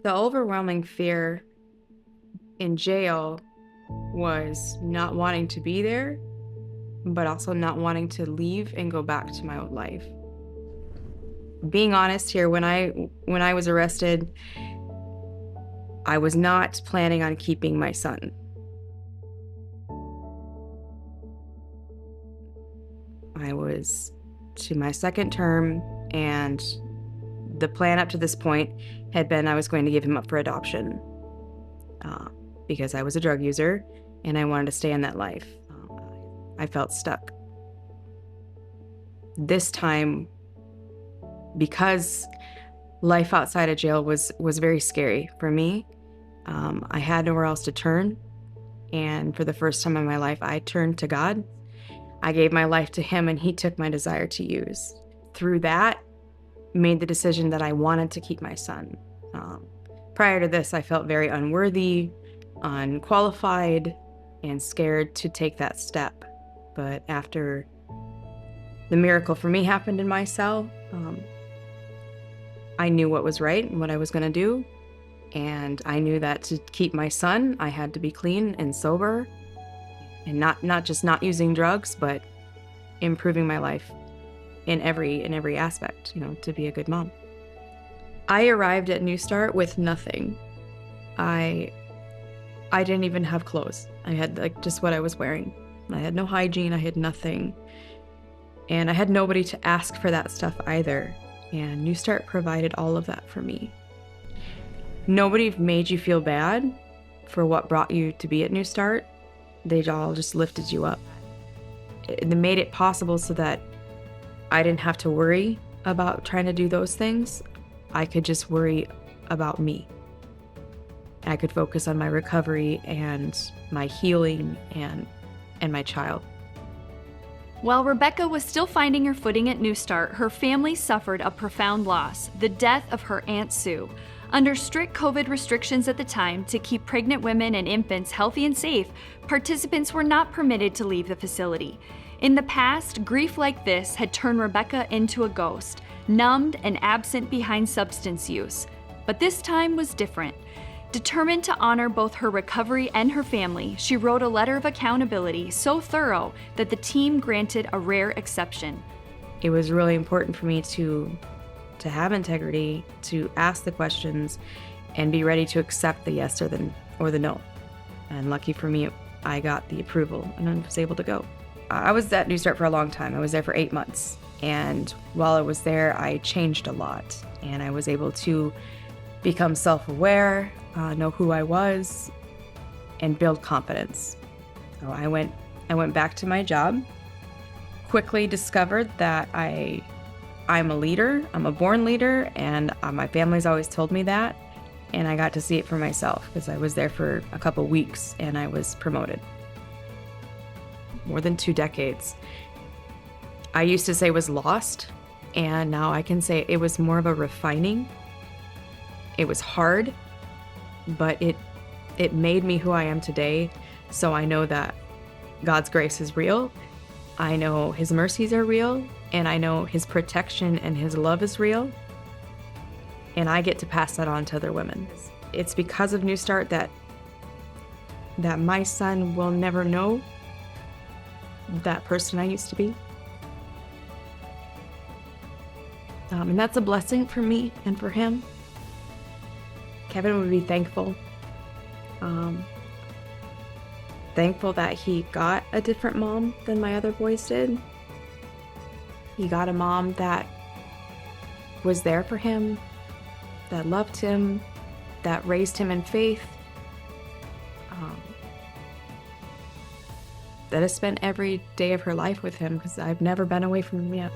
The overwhelming fear in jail was not wanting to be there, but also not wanting to leave and go back to my old life. Being honest here, when I was arrested, I was not planning on keeping my son. I was to my second term, and the plan up to this point had been I was going to give him up for adoption uh, because I was a drug user and I wanted to stay in that life. I felt stuck. This time, because life outside of jail was very scary for me, I had nowhere else to turn. And for the first time in my life, I turned to God. I gave my life to Him, and He took my desire to use. Through that, made the decision that I wanted to keep my son. Prior to this, I felt very unworthy, unqualified, and scared to take that step. But after the miracle for me happened in my cell, I knew what was right and what I was going to do. And I knew that to keep my son, I had to be clean and sober, and not just not using drugs, but improving my life in every aspect, to be a good mom. I arrived at New Start with nothing. I didn't even have clothes. I had just what I was wearing. I had no hygiene, I had nothing. And I had nobody to ask for that stuff either. And New Start provided all of that for me. Nobody made you feel bad for what brought you to be at New Start. They all just lifted you up. They made it possible so that I didn't have to worry about trying to do those things. I could just worry about me. I could focus on my recovery and my healing and my child. While Rebecca was still finding her footing at New Start, her family suffered a profound loss, the death of her Aunt Sue. Under strict COVID restrictions at the time to keep pregnant women and infants healthy and safe, participants were not permitted to leave the facility. In the past, grief like this had turned Rebecca into a ghost, numbed and absent behind substance use. But this time was different. Determined to honor both her recovery and her family, she wrote a letter of accountability so thorough that the team granted a rare exception. It was really important for me to have integrity, to ask the questions, and be ready to accept the yes or the no. And lucky for me, I got the approval and I was able to go. I was at New Start for a long time. I was there for 8 months. And while I was there, I changed a lot. And I was able to become self-aware, know who I was, and build confidence. So I went back to my job, quickly discovered that I'm a leader, I'm a born leader, and my family's always told me that. And I got to see it for myself because I was there for a couple weeks and I was promoted. More than 2 decades. I used to say was lost, and now I can say it was more of a refining. It was hard, but it made me who I am today. So I know that God's grace is real. I know His mercies are real, and I know His protection and His love is real. And I get to pass that on to other women. It's because of New Start that my son will never know that person I used to be. And that's a blessing for me and for him. Kevin would be thankful. Thankful that he got a different mom than my other boys did. He got a mom that was there for him, that loved him, that raised him in faith, that has spent every day of her life with him, because I've never been away from him yet.